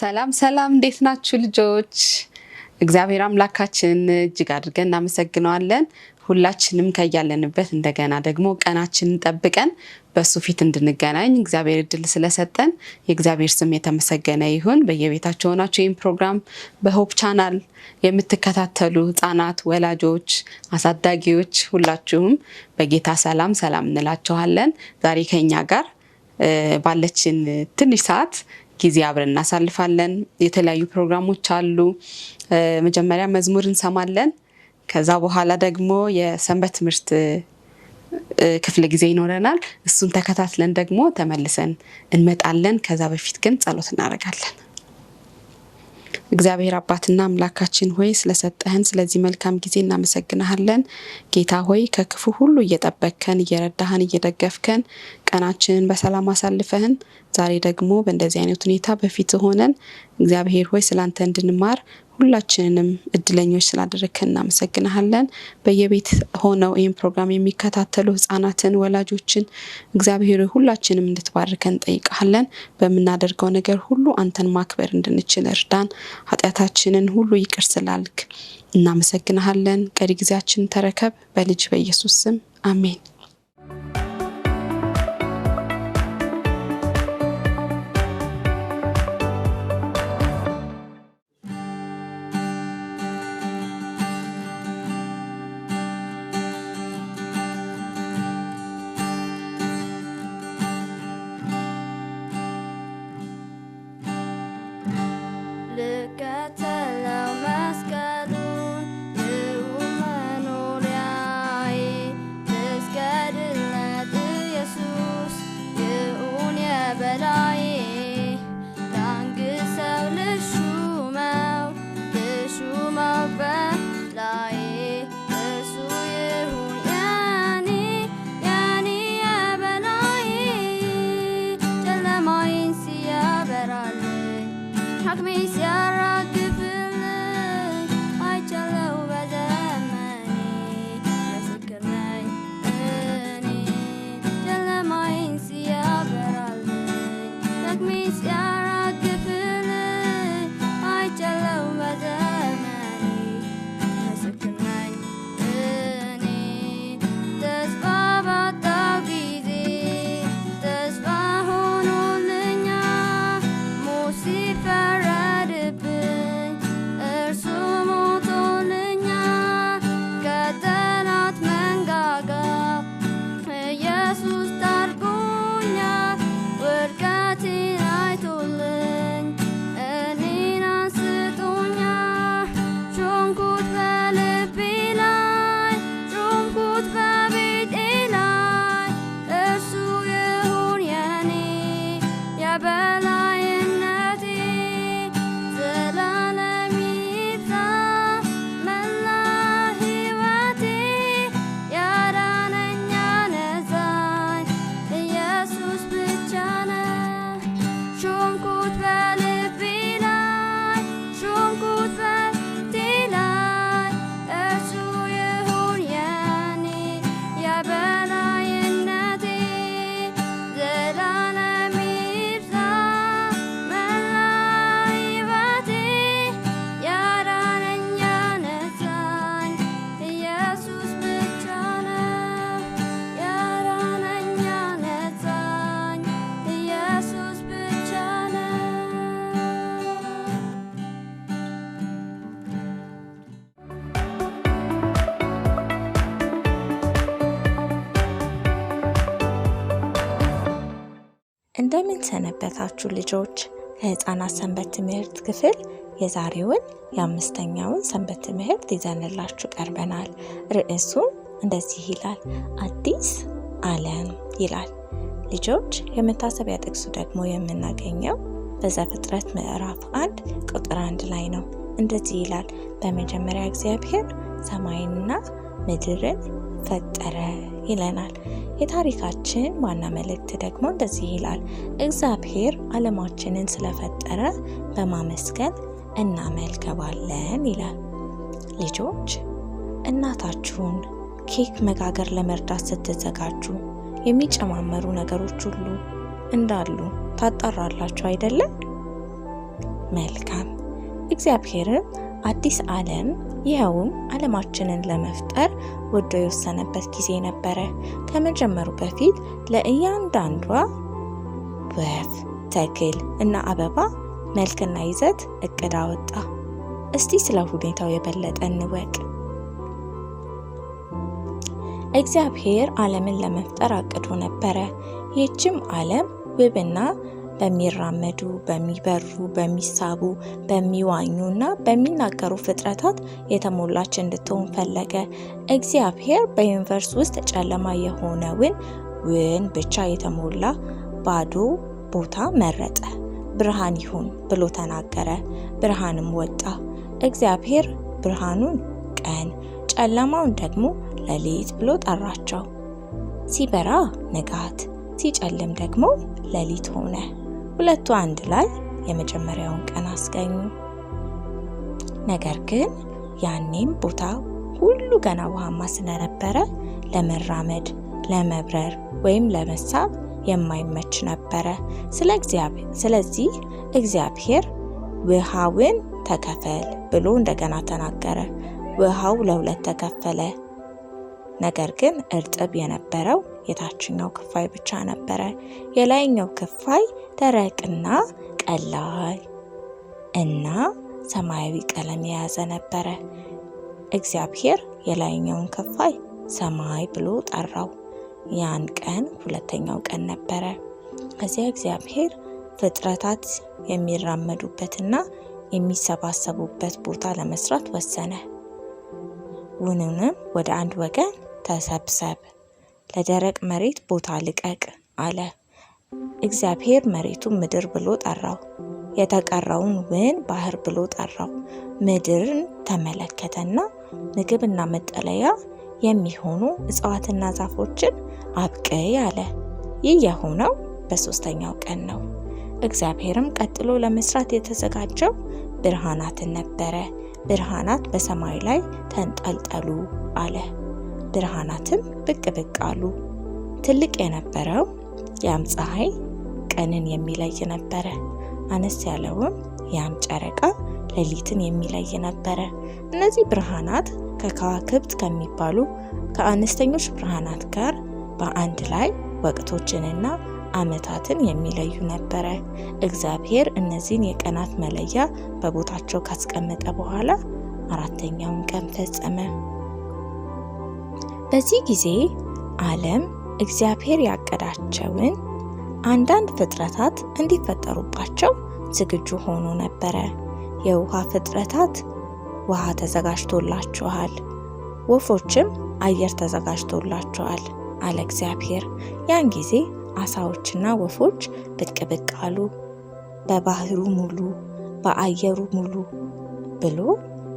ሰላም ሰላም እንዴት ናችሁ ልጆች? እግዚአብሔር አምላካችን እጅግ አድርገን እናመሰግነዋለን። ሁላችንም ከያለንበት እንደገና ደግሞ ቀናችንን ጠብቀን በሱ ፊት እንድንገናኝ እግዚአብሔር እድል ስለሰጠን የእግዚአብሔር ስም የተመሰገነ ይሁን። በየቤታችሁ ሆናችሁ ይህን ፕሮግራም በሆፕ ቻናል የምትከታተሉ ህፃናት፣ ወላጆች፣ አሳዳጊዎች ሁላችሁም በጌታ ሰላም እንላችኋለን። ዛሬ ከኛ ጋር ባለችን ትንሽ ሰዓት ጊዜ አብረን እናሳልፋለን። የተለያዩ ፕሮግራሞች አሉ። መጀመሪያ መዝሙር እንሰማለን። ከዛ በኋላ ደግሞ የሰንበት ትምህርት ክፍለ ጊዜ ይኖረናል። እሱን ተከታትለን ደግሞ ተመልሰን እንመጣለን። ከዛ በፊት ግን ጸሎት እናደርጋለን። እግዚአብሔር አባትና አምላካችን ሆይ ስለሰጠህን ስለዚህ መልካም ጊዜ እናመሰግናለን። ጌታ ሆይ ከክፉ ሁሉ እየጠበቅከን፣ እየረዳህን፣ እየደገፍከን ቀናችንን በሰላም አሳልፈህን ዛሬ ደግሞ በእንደዚህ አይነት ሁኔታ በፊት ሆነን እግዚአብሔር ሆይ ስላንተ እንድንማር ሁላችንንም እድለኞች ስላደረግከን እናመሰግናለን። በየቤት ሆነው ይህን ፕሮግራም የሚከታተሉ ህፃናትን፣ ወላጆችን እግዚአብሔር ሁላችንም እንድትባርከን እንጠይቃለን። በምናደርገው ነገር ሁሉ አንተን ማክበር እንድንችል እርዳን። ኃጢአታችንን ሁሉ ይቅር ስላልክ እናመሰግናለን። ቀሪ ጊዜያችንን ተረከብ። በልጅ በኢየሱስ ስም አሜን። እንደምን ሰነበታችሁ ልጆች? ለህፃናት ሰንበት ትምህርት ክፍል የዛሬውን የአምስተኛውን ሰንበት ትምህርት ይዘንላችሁ ቀርበናል። ርዕሱ እንደዚህ ይላል፣ አዲስ ዓለም ይላል። ልጆች የመታሰቢያ ጥቅሱ ደግሞ የምናገኘው በዘፍጥረት ምዕራፍ 1 ቁጥር 1 ላይ ነው። እንደዚህ ይላል፣ በመጀመሪያ እግዚአብሔር ሰማይንና ምድርን ፈጠረ ይለናል። የታሪካችን ዋና መልእክት ደግሞ እንደዚህ ይላል፣ እግዚአብሔር ዓለማችንን ስለፈጠረ በማመስገን እናመልከዋለን ይላል። ልጆች እናታችሁን ኬክ መጋገር ለመርዳት ስትዘጋጁ የሚጨማመሩ ነገሮች ሁሉ እንዳሉ ታጣራላችሁ አይደለም? መልካም። እግዚአብሔርም አዲስ ዓለም ይኸውም ዓለማችንን ለመፍጠር ወዶ የወሰነበት ጊዜ ነበረ። ከመጀመሩ በፊት ለእያንዳንዷ ወፍ፣ ተክል እና አበባ መልክና ይዘት እቅድ አወጣ። እስቲ ስለ ሁኔታው የበለጠ እንወቅ። እግዚአብሔር ዓለምን ለመፍጠር አቅዶ ነበረ። ይህችም ዓለም ውብና በሚራመዱ፣ በሚበሩ፣ በሚሳቡ፣ በሚዋኙ እና በሚናገሩ ፍጥረታት የተሞላች እንድትሆን ፈለገ። እግዚአብሔር በዩኒቨርስ ውስጥ ጨለማ የሆነውን ውን ብቻ የተሞላ ባዶ ቦታ መረጠ። ብርሃን ይሁን ብሎ ተናገረ። ብርሃንም ወጣ። እግዚአብሔር ብርሃኑን ቀን፣ ጨለማውን ደግሞ ሌሊት ብሎ ጠራቸው። ሲበራ ንጋት፣ ሲጨልም ደግሞ ሌሊት ሆነ። ሁለቱ አንድ ላይ የመጀመሪያውን ቀን አስገኙ። ነገር ግን ያኔም ቦታ ሁሉ ገና ውሃማ ስለነበረ ለመራመድ፣ ለመብረር ወይም ለመሳብ የማይመች ነበረ። ስለዚህ እግዚአብሔር ውሃውን ተከፈል ብሎ እንደገና ተናገረ። ውሃው ለሁለት ተከፈለ። ነገር ግን እርጥብ የነበረው የታችኛው ክፋይ ብቻ ነበረ። የላይኛው ክፋይ ደረቅና ቀላል እና ሰማያዊ ቀለም የያዘ ነበረ። እግዚአብሔር የላይኛውን ክፋይ ሰማይ ብሎ ጠራው። ያን ቀን ሁለተኛው ቀን ነበረ። ከዚያ እግዚአብሔር ፍጥረታት የሚራመዱበትና የሚሰባሰቡበት ቦታ ለመስራት ወሰነ። ውኑንም ወደ አንድ ወገን ተሰብሰብ፣ ለደረቅ መሬት ቦታ ልቀቅ አለ። እግዚአብሔር መሬቱን ምድር ብሎ ጠራው። የተቀረውን ውን ባህር ብሎ ጠራው። ምድርን ተመለከተና ምግብና መጠለያ የሚሆኑ እጽዋትና ዛፎችን አብቅይ አለ። ይህ የሆነው በሶስተኛው ቀን ነው። እግዚአብሔርም ቀጥሎ ለመስራት የተዘጋጀው ብርሃናትን ነበረ። ብርሃናት በሰማይ ላይ ተንጠልጠሉ አለ። ብርሃናትም ብቅ ብቅ አሉ። ትልቅ የነበረው ያም ፀሐይ ቀንን የሚለይ ነበረ። አነስ ያለውም ያም ጨረቃ ሌሊትን የሚለይ ነበረ። እነዚህ ብርሃናት ከከዋክብት ከሚባሉ ከአነስተኞች ብርሃናት ጋር በአንድ ላይ ወቅቶችንና ዓመታትን የሚለዩ ነበረ። እግዚአብሔር እነዚህን የቀናት መለያ በቦታቸው ካስቀመጠ በኋላ አራተኛውን ቀን ፈጸመ። በዚህ ጊዜ ዓለም እግዚአብሔር ያቀዳቸውን አንዳንድ ፍጥረታት እንዲፈጠሩባቸው ዝግጁ ሆኖ ነበረ። የውሃ ፍጥረታት ውሃ ተዘጋጅቶላችኋል፣ ወፎችም አየር ተዘጋጅቶላችኋል አለ እግዚአብሔር። ያን ጊዜ አሳዎችና ወፎች ብቅ ብቅ አሉ። በባህሩ ሙሉ፣ በአየሩ ሙሉ ብሎ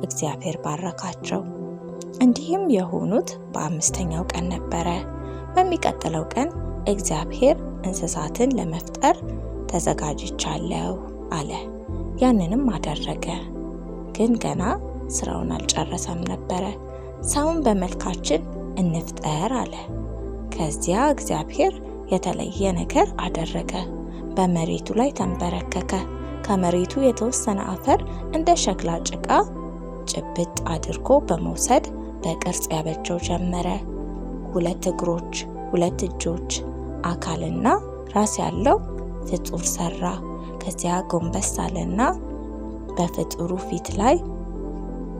እግዚአብሔር ባረካቸው። እንዲህም የሆኑት በአምስተኛው ቀን ነበረ። በሚቀጥለው ቀን እግዚአብሔር እንስሳትን ለመፍጠር ተዘጋጅቻለሁ አለ። ያንንም አደረገ። ግን ገና ስራውን አልጨረሰም ነበረ። ሰውን በመልካችን እንፍጠር አለ። ከዚያ እግዚአብሔር የተለየ ነገር አደረገ። በመሬቱ ላይ ተንበረከከ። ከመሬቱ የተወሰነ አፈር እንደ ሸክላ ጭቃ ጭብጥ አድርጎ በመውሰድ በቅርጽ ያበጀው ጀመረ። 2 እግሮች፣ 2 እጆች፣ አካልና ራስ ያለው ፍጡር ሰራ። ከዚያ ጎንበስ አለና በፍጡሩ ፊት ላይ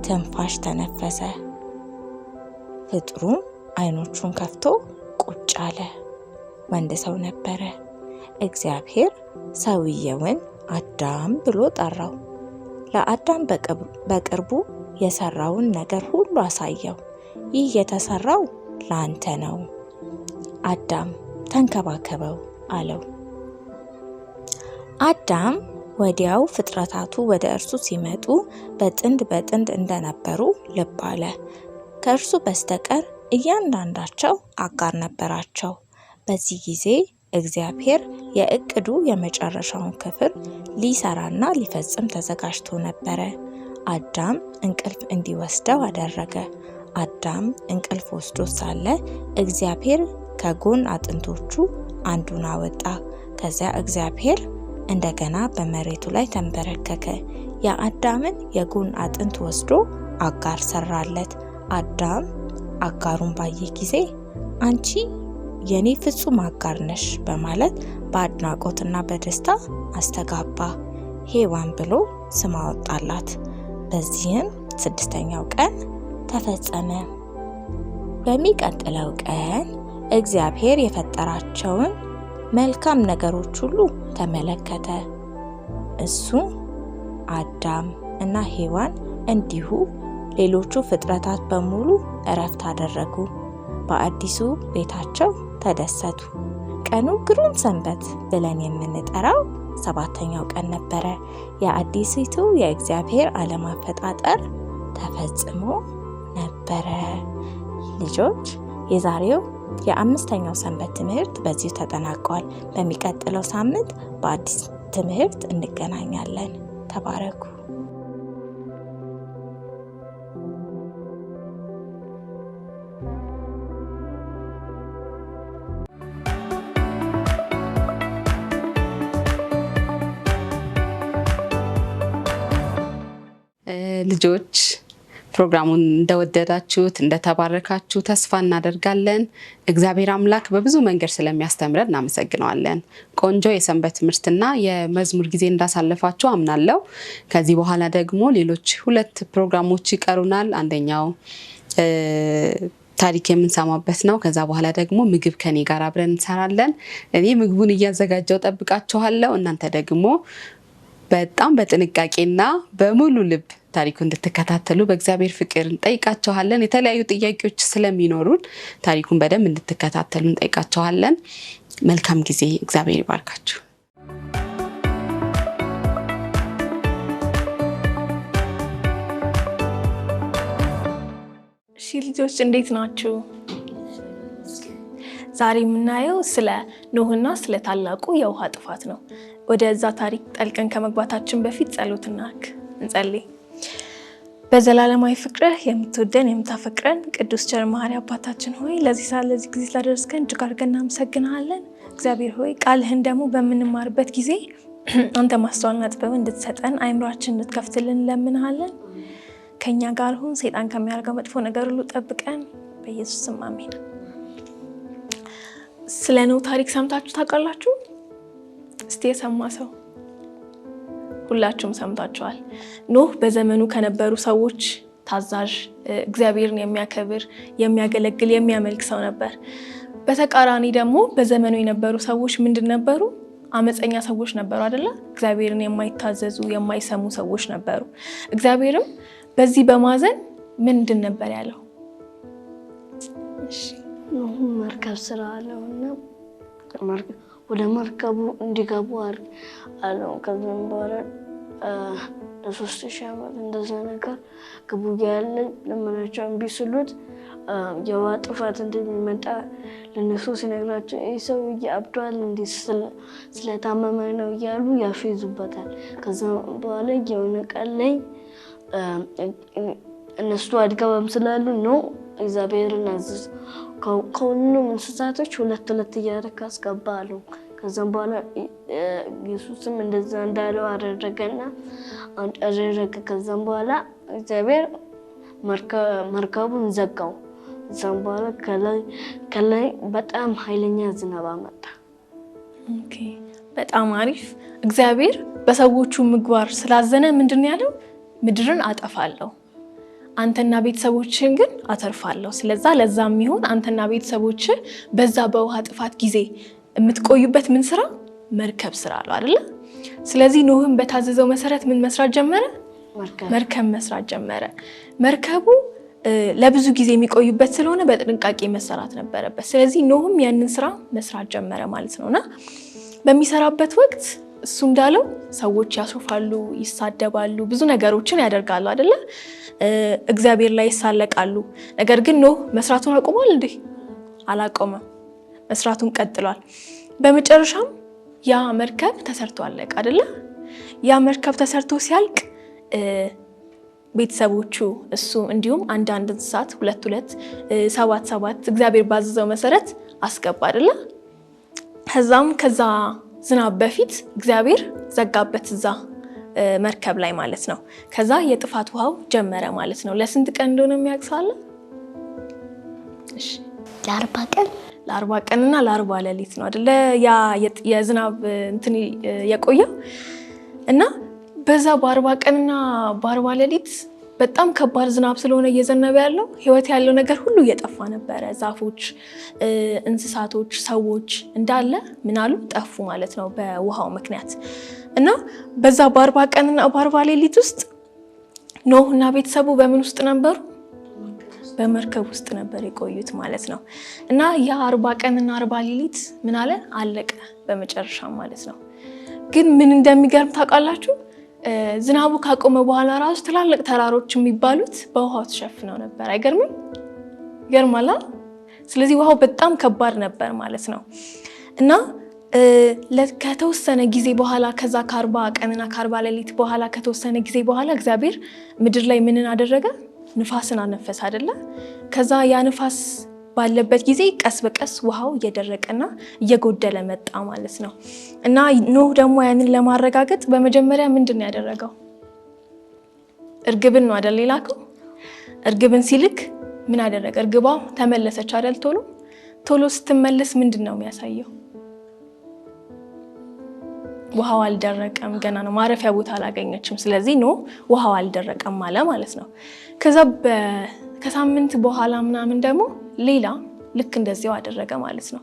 ትንፋሽ ተነፈሰ። ፍጡሩም ዓይኖቹን ከፍቶ ቁጭ አለ። ወንድ ሰው ነበረ። እግዚአብሔር ሰውየውን አዳም ብሎ ጠራው። ለአዳም በቅርቡ የሰራውን ነገር ሁሉ አሳየው። ይህ የተሰራው ለአንተ ነው፣ አዳም ተንከባከበው አለው። አዳም ወዲያው ፍጥረታቱ ወደ እርሱ ሲመጡ በጥንድ በጥንድ እንደነበሩ ልብ አለ። ከእርሱ በስተቀር እያንዳንዳቸው አጋር ነበራቸው። በዚህ ጊዜ እግዚአብሔር የእቅዱ የመጨረሻውን ክፍል ሊሰራና ሊፈጽም ተዘጋጅቶ ነበረ። አዳም እንቅልፍ እንዲወስደው አደረገ። አዳም እንቅልፍ ወስዶ ሳለ እግዚአብሔር ከጎን አጥንቶቹ አንዱን አወጣ። ከዚያ እግዚአብሔር እንደገና በመሬቱ ላይ ተንበረከከ። የአዳምን የጎን አጥንት ወስዶ አጋር ሰራለት። አዳም አጋሩን ባየ ጊዜ አንቺ የኔ ፍጹም አጋር ነሽ በማለት በአድናቆትና በደስታ አስተጋባ። ሔዋን ብሎ ስም አወጣላት። በዚህም 6ኛው ቀን ተፈጸመ። በሚቀጥለው ቀን እግዚአብሔር የፈጠራቸውን መልካም ነገሮች ሁሉ ተመለከተ። እሱ አዳም እና ሔዋን እንዲሁ ሌሎቹ ፍጥረታት በሙሉ እረፍት አደረጉ። በአዲሱ ቤታቸው ተደሰቱ። ቀኑ ግሩም ሰንበት ብለን የምንጠራው 7ኛው ቀን ነበረ። የአዲሲቱ የእግዚአብሔር ዓለም አፈጣጠር ተፈጽሞ ነበረ። ልጆች የዛሬው የ5ኛው ሰንበት ትምህርት በዚሁ ተጠናቋል። በሚቀጥለው ሳምንት በአዲስ ትምህርት እንገናኛለን። ተባረኩ። ልጆች ፕሮግራሙን እንደወደዳችሁት እንደተባረካችሁ ተስፋ እናደርጋለን። እግዚአብሔር አምላክ በብዙ መንገድ ስለሚያስተምረን እናመሰግነዋለን። ቆንጆ የሰንበት ትምህርትና የመዝሙር ጊዜ እንዳሳለፋችሁ አምናለሁ። ከዚህ በኋላ ደግሞ ሌሎች 2 ፕሮግራሞች ይቀሩናል። አንደኛው ታሪክ የምንሰማበት ነው። ከዛ በኋላ ደግሞ ምግብ ከኔ ጋር አብረን እንሰራለን። እኔ ምግቡን እያዘጋጀው ጠብቃችኋለሁ። እናንተ ደግሞ በጣም በጥንቃቄና በሙሉ ልብ ታሪኩ እንድትከታተሉ በእግዚአብሔር ፍቅር እንጠይቃችኋለን። የተለያዩ ጥያቄዎች ስለሚኖሩን ታሪኩን በደንብ እንድትከታተሉ እንጠይቃችኋለን። መልካም ጊዜ። እግዚአብሔር ይባርካችሁ። እሺ ልጆች እንዴት ናችሁ? ዛሬ የምናየው ስለ ኖህና ስለ ታላቁ የውሃ ጥፋት ነው። ወደዛ ታሪክ ጠልቀን ከመግባታችን በፊት ጸሎት እንጸልይ። በዘላለማዊ ፍቅርህ የምትወደን የምታፈቅረን ቅዱስ ቸር መሐሪ አባታችን ሆይ ለዚህ ሰዓት ለዚህ ጊዜ ስላደረስከን እጅግ አድርገን እናመሰግናለን። እግዚአብሔር ሆይ ቃልህን ደግሞ በምንማርበት ጊዜ አንተ ማስተዋልና ጥበብ እንድትሰጠን አይምሯችን እንድትከፍትልን እንለምንሃለን። ከኛ ጋር ሁን። ሰይጣን ከሚያደርገው መጥፎ ነገር ሁሉ ጠብቀን። በኢየሱስ ስም አሜን። ስለ ኖህ ታሪክ ሰምታችሁ ታውቃላችሁ? እስቲ የሰማ ሰው? ሁላችሁም ሰምታችኋል። ኖህ በዘመኑ ከነበሩ ሰዎች ታዛዥ፣ እግዚአብሔርን የሚያከብር፣ የሚያገለግል፣ የሚያመልክ ሰው ነበር። በተቃራኒ ደግሞ በዘመኑ የነበሩ ሰዎች ምንድን ነበሩ? አመፀኛ ሰዎች ነበሩ አይደለ? እግዚአብሔርን የማይታዘዙ የማይሰሙ ሰዎች ነበሩ። እግዚአብሔርም በዚህ በማዘን ምንድን ነበር ያለው? እሺ ኖህ መርከብ ስራ አለውና ወደ መርከቡ እንዲገቡ አለው። ከዛም በኋላ ለ3000 ዓመት እንደዛ ነገር ግቡ ያለ ለምናቸው እምቢ ስሉት የውሃ ጥፋት እንደሚመጣ ለነሱ ሲነግራቸው ይህ ሰውዬ አብዷል እንዴ ስለታመመ ነው እያሉ ያፌዙበታል። ከዛም በኋላ የሆነ ቀን ላይ እነሱ አድገባም ስላሉ ነው እግዚአብሔርን አዘዘ። ከሁሉም እንስሳቶች 2 እያደረገ አስገባ አለው። ከዛም በኋላ ኢየሱስም እንደዛ እንዳለው አደረገና አደረገ። ከዛም በኋላ እግዚአብሔር መርከቡን ዘጋው። ከዛም በኋላ ከላይ በጣም ኃይለኛ ዝናብ መጣ። ኦኬ፣ በጣም አሪፍ። እግዚአብሔር በሰዎቹ ምግባር ስላዘነ ምንድን ያለው? ምድርን አጠፋለሁ፣ አንተና ቤተሰቦችን ግን አተርፋለሁ። ስለዛ ለዛም ይሁን አንተና ቤተሰቦች በዛ በውሃ ጥፋት ጊዜ የምትቆዩበት ምን ስራ? መርከብ ስራ አለው አይደለ? ስለዚህ ኖህም በታዘዘው መሰረት ምን መስራት ጀመረ? መርከብ መስራት ጀመረ። መርከቡ ለብዙ ጊዜ የሚቆዩበት ስለሆነ በጥንቃቄ መሰራት ነበረበት። ስለዚህ ኖህም ያንን ስራ መስራት ጀመረ ማለት ነውና በሚሰራበት ወቅት እሱ እንዳለው ሰዎች ያሾፋሉ፣ ይሳደባሉ፣ ብዙ ነገሮችን ያደርጋሉ አይደለ? እግዚአብሔር ላይ ይሳለቃሉ። ነገር ግን ኖህ መስራቱን አቆሟል እንዴ? አላቆመም። መስራቱን ቀጥሏል። በመጨረሻም ያ መርከብ ተሰርቶ አለቀ አይደለ? ያ መርከብ ተሰርቶ ሲያልቅ ቤተሰቦቹ እሱ እንዲሁም አንዳንድ እንስሳት 2 7 እግዚአብሔር ባዘዘው መሰረት አስገባ አይደለ? ከዛ ዝናብ በፊት እግዚአብሔር ዘጋበት እዛ መርከብ ላይ ማለት ነው። ከዛ የጥፋት ውሃው ጀመረ ማለት ነው። ለስንት ቀን እንደሆነ የሚያውቃለ? እሺ ለ40 ቀንና ለ40 ሌሊት ነው አይደለ? ያ የዝናብ እንትን የቆየው እና በዛ በ40 ቀንና በ40 ሌሊት በጣም ከባድ ዝናብ ስለሆነ እየዘነበ ያለው ህይወት ያለው ነገር ሁሉ እየጠፋ ነበረ። ዛፎች፣ እንስሳቶች፣ ሰዎች እንዳለ ምናሉ ጠፉ ማለት ነው በውሃው ምክንያት። እና በዛ በ40 ቀንና በ40 ሌሊት ውስጥ ኖህና ቤተሰቡ በምን ውስጥ ነበሩ? በመርከብ ውስጥ ነበር የቆዩት ማለት ነው። እና ያ 40 ቀንና 40 ሌሊት ምን አለ አለቀ በመጨረሻ ማለት ነው። ግን ምን እንደሚገርም ታውቃላችሁ? ዝናቡ ካቆመ በኋላ ራሱ ትላልቅ ተራሮች የሚባሉት በውሃው ተሸፍነው ነበር። አይገርምም? ይገርማል። ስለዚህ ውሃው በጣም ከባድ ነበር ማለት ነው። እና ከተወሰነ ጊዜ በኋላ ከዛ ከ40 ቀንና ከ40 ሌሊት በኋላ ከተወሰነ ጊዜ በኋላ እግዚአብሔር ምድር ላይ ምንን አደረገ? ንፋስን አነፈሰ አይደለ? ከዛ ያ ንፋስ ባለበት ጊዜ ቀስ በቀስ ውሃው እየደረቀና እየጎደለ መጣ ማለት ነው። እና ኖህ ደግሞ ያንን ለማረጋገጥ በመጀመሪያ ምንድን ነው ያደረገው? እርግብን ነው አይደል የላከው? እርግብን ሲልክ ምን አደረገ? እርግቧ ተመለሰች አይደል? ቶሎ ስትመለስ ምንድን ነው የሚያሳየው? ውሃው አልደረቀም፣ ገና ነው፣ ማረፊያ ቦታ አላገኘችም። ስለዚህ ኖህ ውሃው አልደረቀም ማለት ነው። ከዛ ከሳምንት በኋላ ምናምን ደግሞ ሌላ ልክ እንደዚያው አደረገ ማለት ነው።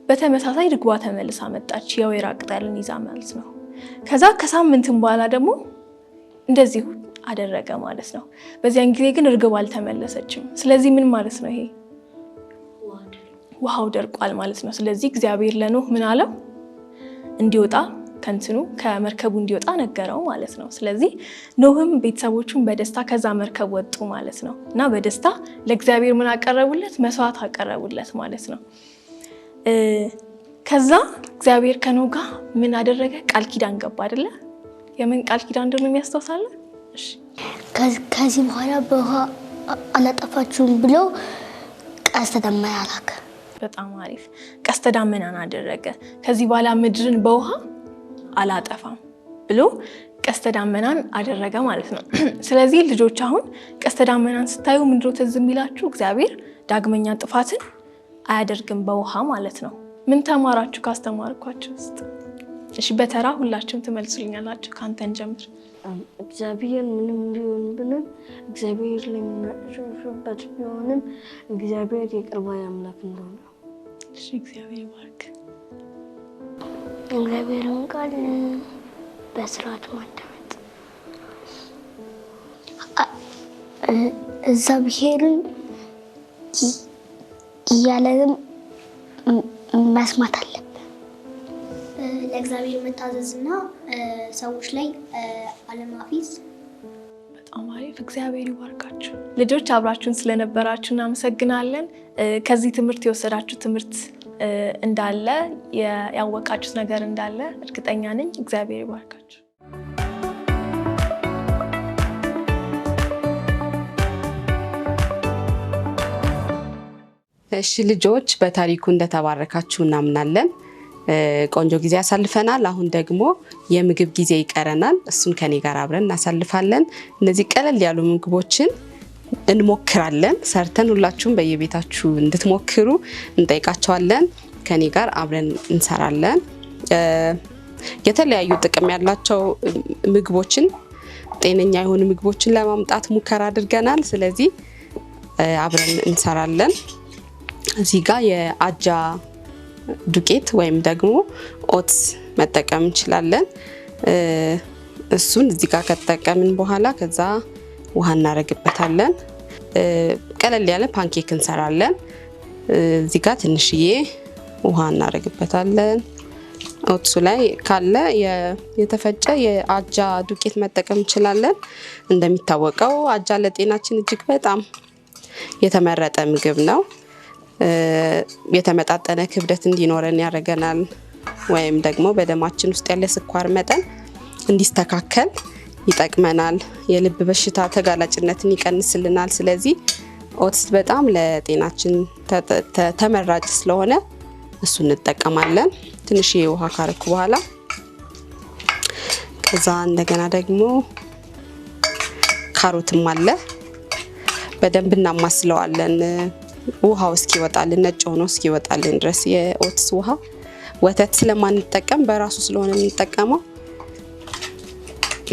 በተመሳሳይ ርግቧ ተመልሳ መጣች የወይራ ቅጠልን ይዛ ማለት ነው። ከዛ ከሳምንትም በኋላ ደግሞ እንደዚሁ አደረገ ማለት ነው። በዚያን ጊዜ ግን ርግቧ አልተመለሰችም። ስለዚህ ምን ማለት ነው? ይሄ ውሃው ደርቋል ማለት ነው። ስለዚህ እግዚአብሔር ለኖህ ምን አለው? እንዲወጣ ከመርከቡ እንዲወጣ ነገረው ማለት ነው። ስለዚህ ኖህም ቤተሰቦቹን በደስታ ከዛ መርከብ ወጡ ማለት ነው። እና በደስታ ለእግዚአብሔር ምን አቀረቡለት? መስዋዕት አቀረቡለት ማለት ነው። ከዛ እግዚአብሔር ከኖህ ጋር ምን አደረገ? ቃል ኪዳን ገባ አይደለ? የምን ቃል ኪዳን እንደሆነ የሚያስታውሳለ? እሺ፣ ከዚህ በኋላ በውሃ አላጠፋችሁም ብሎ ቀስተ ደመና ላከ። በጣም አሪፍ። ቀስተ ደመናን አደረገ። ከዚህ በኋላ ምድርን በውሃ አላጠፋም ብሎ ቀስተ ደመናን አደረገ ማለት ነው። ስለዚህ ልጆች አሁን ቀስተ ደመናን ስታዩ ምንድነው ትዝ የሚላችሁ? እግዚአብሔር ዳግመኛ ጥፋትን አያደርግም በውሃ ማለት ነው። ምን ተማራችሁ ካስተማርኳችሁ ውስጥ? እሺ በተራ ሁላችሁም ትመልሱልኛላችሁ። ካንተን ጀምር። እግዚአብሔር ምንም ቢሆን ብንም እግዚአብሔር ለምናሸበት ቢሆንም እግዚአብሔር ይቅር ባይ አምላክ እንደሆነ። እሺ እግዚአብሔር ይባርክ። እግዚአብሔርን ቃል በስርዓት ማዳመጥ፣ እግዚአብሔርን እያለን መስማት አለብን። ለእግዚአብሔር መታዘዝና ሰዎች ላይ አለማፌዝ። በጣም አሪፍ። እግዚአብሔር ይባርካችሁ ልጆች። አብራችሁን ስለነበራችሁ እናመሰግናለን። ከዚህ ትምህርት የወሰዳችሁ ትምህርት እንዳለ ያወቃችሁት ነገር እንዳለ እርግጠኛ ነኝ። እግዚአብሔር ይባርካችሁ። እሺ ልጆች በታሪኩ እንደተባረካችሁ እናምናለን። ቆንጆ ጊዜ ያሳልፈናል። አሁን ደግሞ የምግብ ጊዜ ይቀረናል። እሱን ከኔ ጋር አብረን እናሳልፋለን። እነዚህ ቀለል ያሉ ምግቦችን እንሞክራለን። ሰርተን ሁላችሁም በየቤታችሁ እንድትሞክሩ እንጠይቃቸዋለን። ከኔ ጋር አብረን እንሰራለን። የተለያዩ ጥቅም ያላቸው ምግቦችን፣ ጤነኛ የሆኑ ምግቦችን ለማምጣት ሙከራ አድርገናል። ስለዚህ አብረን እንሰራለን። እዚህ ጋር የአጃ ዱቄት ወይም ደግሞ ኦትስ መጠቀም እንችላለን። እሱን እዚህ ጋር ከተጠቀምን በኋላ ከዛ ውሃ እናረግበታለን። ቀለል ያለ ፓንኬክ እንሰራለን። እዚህ ጋር ትንሽዬ ውሃ እናረግበታለን። ኦትሱ ላይ ካለ የተፈጨ የአጃ ዱቄት መጠቀም እንችላለን። እንደሚታወቀው አጃ ለጤናችን እጅግ በጣም የተመረጠ ምግብ ነው። የተመጣጠነ ክብደት እንዲኖረን ያደርገናል። ወይም ደግሞ በደማችን ውስጥ ያለ ስኳር መጠን እንዲስተካከል ይጠቅመናል። የልብ በሽታ ተጋላጭነትን ይቀንስልናል። ስለዚህ ኦትስ በጣም ለጤናችን ተመራጭ ስለሆነ እሱ እንጠቀማለን። ትንሽ ውሃ ካረኩ በኋላ ከዛ እንደገና ደግሞ ካሮትም አለ በደንብ እናማስለዋለን ውሃው እስኪወጣልን ነጭ ሆኖ እስኪወጣልን ድረስ የኦትስ ውሃ ወተት ስለማንጠቀም በራሱ ስለሆነ የምንጠቀመው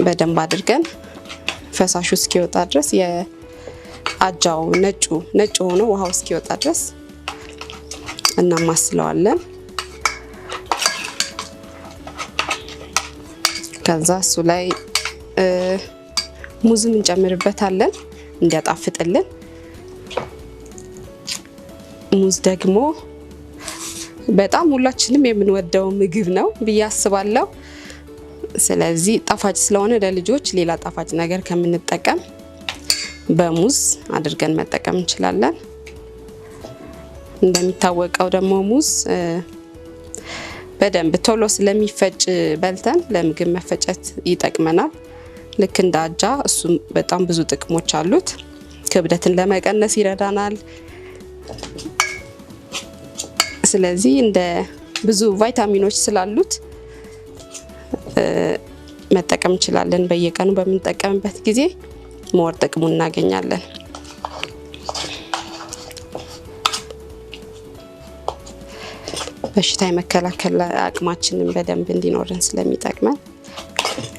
በደንብ አድርገን ፈሳሹ እስኪወጣ ድረስ የአጃው ነጭ ሆኖ ውሃው እስኪወጣ ድረስ እናማስለዋለን። ከዛ እሱ ላይ ሙዝም እንጨምርበታለን እንዲያጣፍጥልን። ሙዝ ደግሞ በጣም ሁላችንም የምንወደው ምግብ ነው ብዬ አስባለሁ። ስለዚህ ጣፋጭ ስለሆነ ለልጆች ሌላ ጣፋጭ ነገር ከምንጠቀም በሙዝ አድርገን መጠቀም እንችላለን። እንደሚታወቀው ደግሞ ሙዝ በደንብ ቶሎ ስለሚፈጭ በልተን ለምግብ መፈጨት ይጠቅመናል። ልክ እንደ አጃ እሱም በጣም ብዙ ጥቅሞች አሉት። ክብደትን ለመቀነስ ይረዳናል። ስለዚህ እንደ ብዙ ቫይታሚኖች ስላሉት መጠቀም እንችላለን። በየቀኑ በምንጠቀምበት ጊዜ ሞር ጥቅሙን እናገኛለን። በሽታ የመከላከል አቅማችንን በደንብ እንዲኖረን ስለሚጠቅመን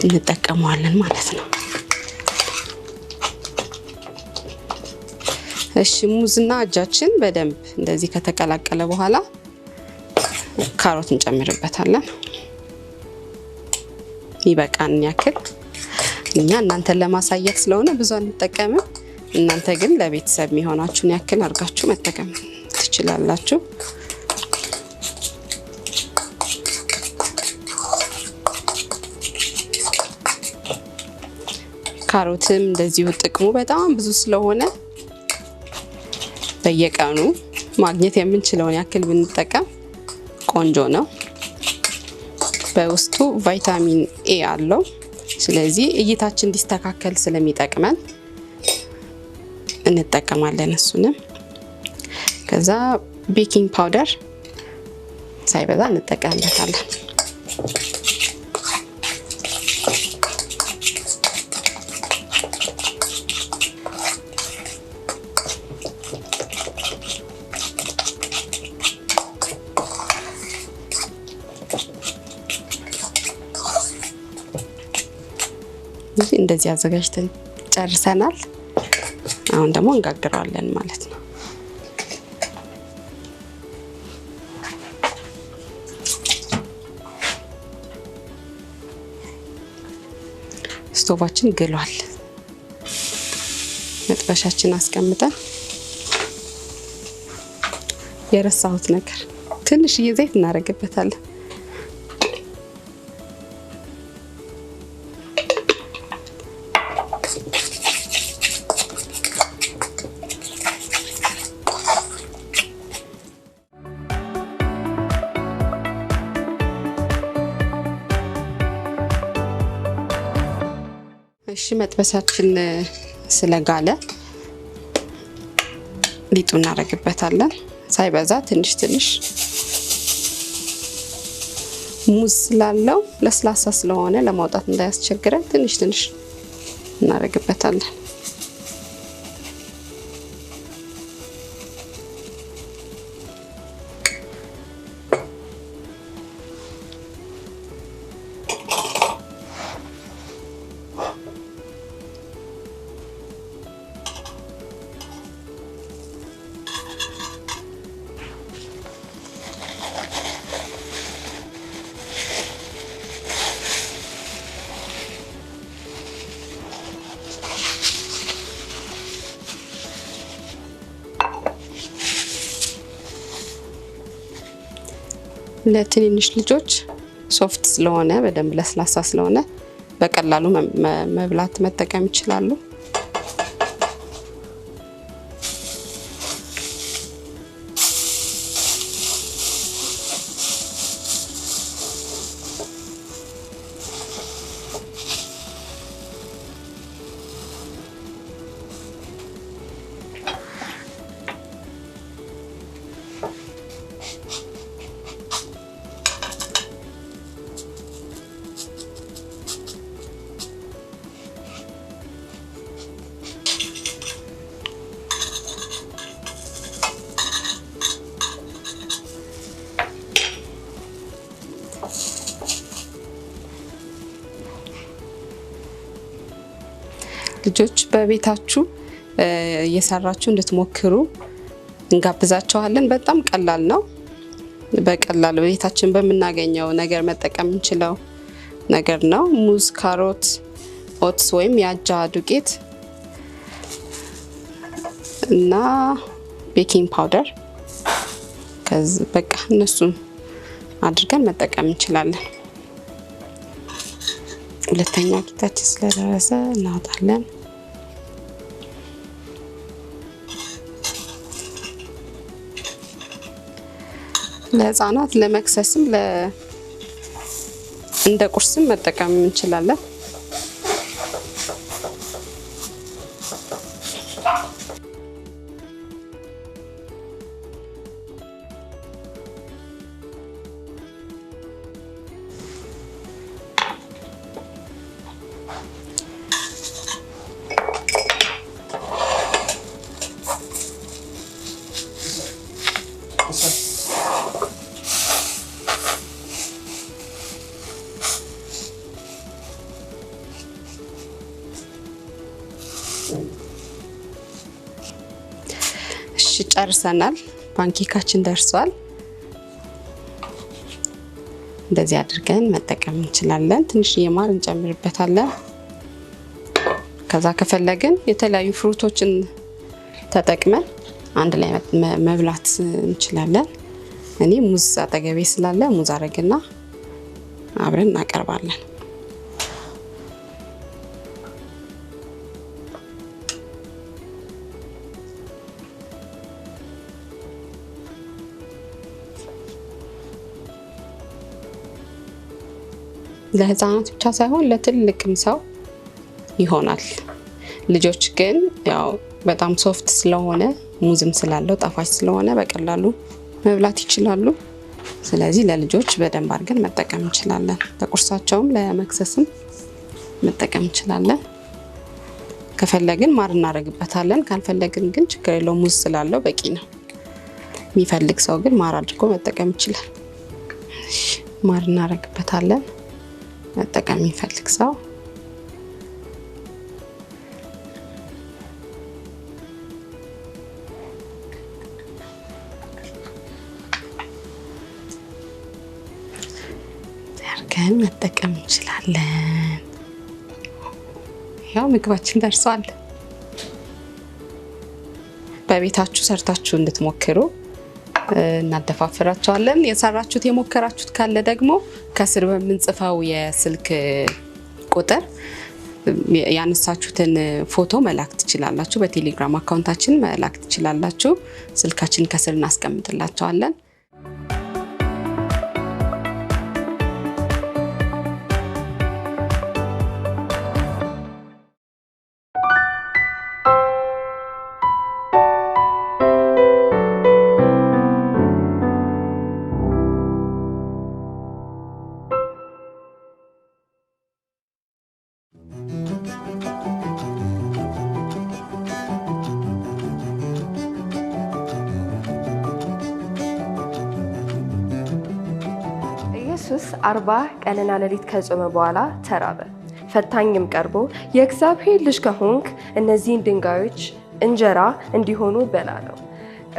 እንጠቀመዋለን ማለት ነው። እሺ ሙዝና አጃችን በደንብ እንደዚህ ከተቀላቀለ በኋላ ካሮት እንጨምርበታለን። ይበቃን ያክል እኛ እናንተን ለማሳየት ስለሆነ ብዙ አንጠቀምም። እናንተ ግን ለቤተሰብ የሚሆናችሁን ያክል አድርጋችሁ መጠቀም ትችላላችሁ። ካሮትም እንደዚሁ ጥቅሙ በጣም ብዙ ስለሆነ በየቀኑ ማግኘት የምንችለውን ያክል ብንጠቀም ቆንጆ ነው። በውስጡ ቫይታሚን ኤ አለው። ስለዚህ እይታችን እንዲስተካከል ስለሚጠቅመን እንጠቀማለን እሱንም። ከዛ ቤኪንግ ፓውደር ሳይበዛ እንጠቀምበታለን። እንደዚህ አዘጋጅተን ጨርሰናል። አሁን ደግሞ እንጋግረዋለን ማለት ነው። ስቶቫችን ግሏል። መጥበሻችን አስቀምጠን የረሳሁት ነገር ትንሽዬ ዘይት እናደርግበታለን። እሺ መጥበሳችን ስለጋለ ሊጡ እናደርግበታለን። ሳይበዛ ትንሽ ሙዝ ስላለው ለስላሳ ስለሆነ ለማውጣት እንዳያስቸግረን ትንሽ እናደርግበታለን። ለትንንሽ ልጆች ሶፍት ስለሆነ በደንብ ለስላሳ ስለሆነ በቀላሉ መብላት መጠቀም ይችላሉ። ልጆች በቤታችሁ እየሰራችሁ እንድትሞክሩ እንጋብዛችኋለን። በጣም ቀላል ነው። በቀላል ቤታችን በምናገኘው ነገር መጠቀም እንችለው ነገር ነው። ሙዝ፣ ካሮት፣ ኦትስ ወይም የአጃ ዱቄት እና ቤኪንግ ፓውደር ከዚህ በቃ እነሱን አድርገን መጠቀም እንችላለን። ሁለተኛ ቂጣችን ስለደረሰ እናወጣለን። ለህፃናት ለመክሰስም እንደ ቁርስም መጠቀም እንችላለን። እሺ ጨርሰናል። ፓንኬካችን ደርሷል። እንደዚህ አድርገን መጠቀም እንችላለን። ትንሽ የማር እንጨምርበታለን። ከዛ ከፈለግን የተለያዩ ፍሩቶችን ተጠቅመን አንድ ላይ መብላት እንችላለን። እኔ ሙዝ አጠገቤ ስላለ ሙዝ አረግና አብረን እናቀርባለን። ለህፃናት ብቻ ሳይሆን ለትልቅም ሰው ይሆናል። ልጆች ግን ያው በጣም ሶፍት ስለሆነ ሙዝም ስላለው ጣፋጭ ስለሆነ በቀላሉ መብላት ይችላሉ። ስለዚህ ለልጆች በደንብ አድርገን መጠቀም እንችላለን። ለቁርሳቸውም ለመክሰስም መጠቀም እንችላለን። ከፈለግን ማር እናደርግበታለን። ካልፈለግን ግን ችግር የለውም፣ ሙዝ ስላለው በቂ ነው። የሚፈልግ ሰው ግን ማር አድርጎ መጠቀም ይችላል። ማር እናደርግበታለን። መጠቀም የሚፈልግ ሰው አድርገን መጠቀም እንችላለን። ያው ምግባችን ደርሷል። በቤታችሁ ሰርታችሁ እንድትሞክሩ እናደፋፍራችኋለን። የሰራችሁት የሞከራችሁት ካለ ደግሞ ከስር በምንጽፈው የስልክ ቁጥር ያነሳችሁትን ፎቶ መላክ ትችላላችሁ። በቴሌግራም አካውንታችን መላክ ትችላላችሁ። ስልካችን ከስር እናስቀምጥላችኋለን። ኢየሱስ 40 ቀንና ሌሊት ከጾመ በኋላ ተራበ። ፈታኝም ቀርቦ የእግዚአብሔር ልጅ ከሆንክ እነዚህን ድንጋዮች እንጀራ እንዲሆኑ በል አለው።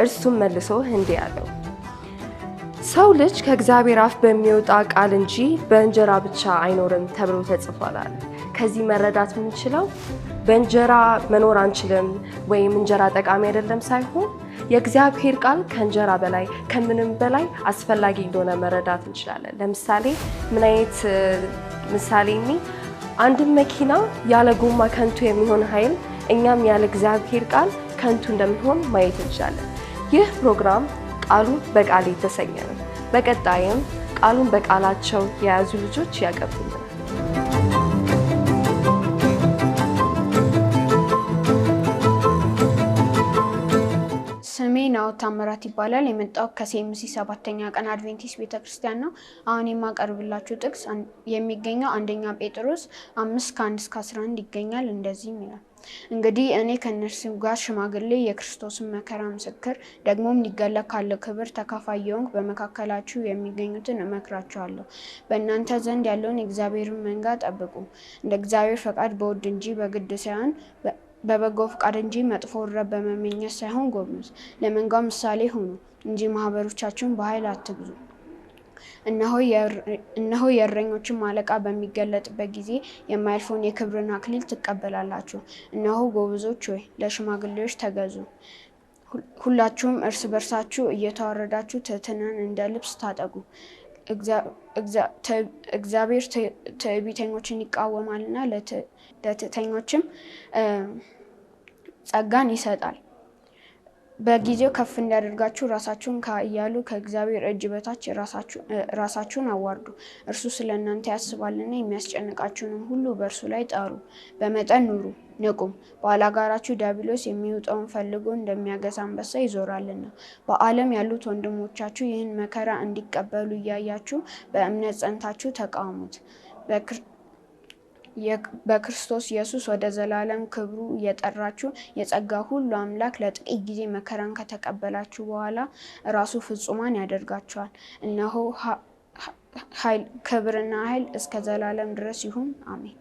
እርሱም መልሶ እንዲህ አለው፣ ሰው ልጅ ከእግዚአብሔር አፍ በሚወጣ ቃል እንጂ በእንጀራ ብቻ አይኖርም ተብሎ ተጽፏል አለ። ከዚህ መረዳት የምንችለው በእንጀራ መኖር አንችልም ወይም እንጀራ ጠቃሚ አይደለም ሳይሆን የእግዚአብሔር ቃል ከእንጀራ በላይ ከምንም በላይ አስፈላጊ እንደሆነ መረዳት እንችላለን። ለምሳሌ ምን አይነት ምሳሌ አንድ መኪና ያለ ጎማ ከንቱ የሚሆን ኃይል እኛም ያለ እግዚአብሔር ቃል ከንቱ እንደምንሆን ማየት እንችላለን። ይህ ፕሮግራም ቃሉ በቃል የተሰኘ ነው። በቀጣይም ቃሉን በቃላቸው የያዙ ልጆች ያቀርቡልናል። ስሜ ናኦት ታምራት ይባላል። የመጣው ከሴምሲ 7ኛ ቀን አድቬንቲስት ቤተክርስቲያን ነው። አሁን የማቀርብላችሁ ጥቅስ የሚገኘው አንደኛ ጴጥሮስ 5:1-11 ይገኛል። እንደዚህም ይላል፣ እንግዲህ እኔ ከእነርሱ ጋር ሽማግሌ የክርስቶስን መከራ ምስክር ደግሞም ሊገለጥ ካለው ክብር ተካፋይ የሆንኩ በመካከላችሁ የሚገኙትን እመክራችኋለሁ። በእናንተ ዘንድ ያለውን የእግዚአብሔርን መንጋ ጠብቁ። እንደ እግዚአብሔር ፈቃድ በውድ እንጂ በግድ ሳይሆን በበጎ ፈቃድ እንጂ መጥፎ ረብ በመመኘት ሳይሆን ጎብኙት። ለመንጋው ምሳሌ ሁኑ እንጂ ማህበሮቻችሁን በኃይል አትግዙ። እነሆ የእረኞችን አለቃ በሚገለጥበት ጊዜ የማያልፈውን የክብርን አክሊል ትቀበላላችሁ። እነሆ ጎበዞች ሆይ ለሽማግሌዎች ተገዙ። ሁላችሁም እርስ በርሳችሁ እየተዋረዳችሁ ትሕትናን እንደ ልብስ ታጠቁ። እግዚአብሔር ትዕቢተኞችን ይቃወማልና ለትዕቢተኞችም ጸጋን ይሰጣል። በጊዜው ከፍ እንዲያደርጋችሁ ራሳችሁን እያሉ ከእግዚአብሔር እጅ በታች ራሳችሁን አዋርዱ። እርሱ ስለ እናንተ ያስባልና የሚያስጨንቃችሁንም ሁሉ በእርሱ ላይ ጣሩ። በመጠን ኑሩ፣ ንቁም። ባላጋራችሁ ዲያብሎስ የሚውጠውን ፈልጎ እንደሚያገሳ አንበሳ ይዞራልና። በዓለም ያሉት ወንድሞቻችሁ ይህን መከራ እንዲቀበሉ እያያችሁ በእምነት ጸንታችሁ ተቃውሙት። በክርስቶስ ኢየሱስ ወደ ዘላለም ክብሩ የጠራችሁ የጸጋ ሁሉ አምላክ ለጥቂት ጊዜ መከራን ከተቀበላችሁ በኋላ ራሱ ፍጹማን ያደርጋችኋል። እነሆ ክብርና ኃይል እስከ ዘላለም ድረስ ይሁን፣ አሜን።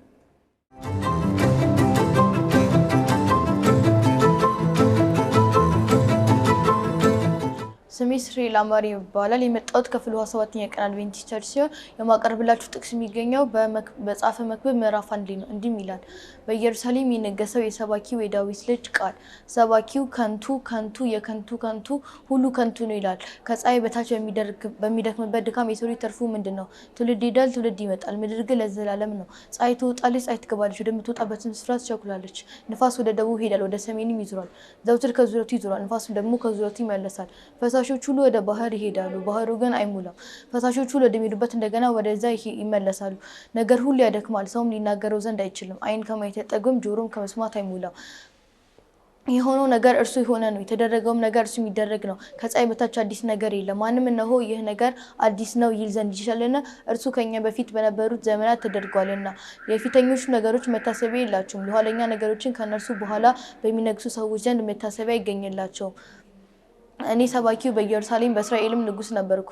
ስሜ እስራኤል አማሪ ይባላል። የመጣሁት ከፍል ውሃ 7ኛ ቀን አድቬንቲስት ቸርች ሲሆን የማቀርብላችሁ ጥቅስ የሚገኘው በመጽሐፈ መክብብ ምዕራፍ 1 ላይ ነው። እንዲህ ይላል፣ በኢየሩሳሌም የነገሰው የሰባኪው የዳዊት ልጅ ቃል፣ ሰባኪው ከንቱ ከንቱ የከንቱ ከንቱ ሁሉ ከንቱ ነው ይላል። ከፀሐይ በታች በሚደክምበት ድካም የሰው ልጅ ተርፉ ምንድን ነው? ትውልድ ይሄዳል፣ ትውልድ ይመጣል፣ ምድር ግን ለዘላለም ነው። ፀሐይ ትወጣለች፣ ፀሐይ ትገባለች፣ ወደምትወጣበትን ስፍራ ትቸኩላለች። ንፋስ ወደ ደቡብ ይሄዳል፣ ወደ ሰሜንም ይዞራል። ዘውትር ከዙረቱ ይዞራል፣ ንፋስም ደግሞ ከዙረቱ ይመለሳል። ፈሳሾች ሁሉ ወደ ባህር ይሄዳሉ፣ ባህሩ ግን አይሞላም። ፈሳሾች ሁሉ ወደሚሄዱበት እንደገና ወደዛ ይመለሳሉ። ነገር ሁሉ ያደክማል፣ ሰውም ሊናገረው ዘንድ አይችልም። ዓይን ከማየት አይጠግብም፣ ጆሮም ከመስማት አይሞላም። የሆነው ነገር እርሱ የሆነ ነው፣ የተደረገውም ነገር እርሱ የሚደረግ ነው። ከፀሐይ በታች አዲስ ነገር የለም። ማንም እነሆ ይህ ነገር አዲስ ነው ይል ዘንድ ይችላልና እርሱ ከኛ በፊት በነበሩት ዘመናት ተደርጓልና። የፊተኞቹ ነገሮች መታሰቢያ የላቸውም፣ የኋለኛ ነገሮችን ከእነርሱ በኋላ በሚነግሱ ሰዎች ዘንድ መታሰቢያ አይገኝላቸውም። እኔ ሰባኪው በኢየሩሳሌም በእስራኤልም ንጉሥ ነበርኩ።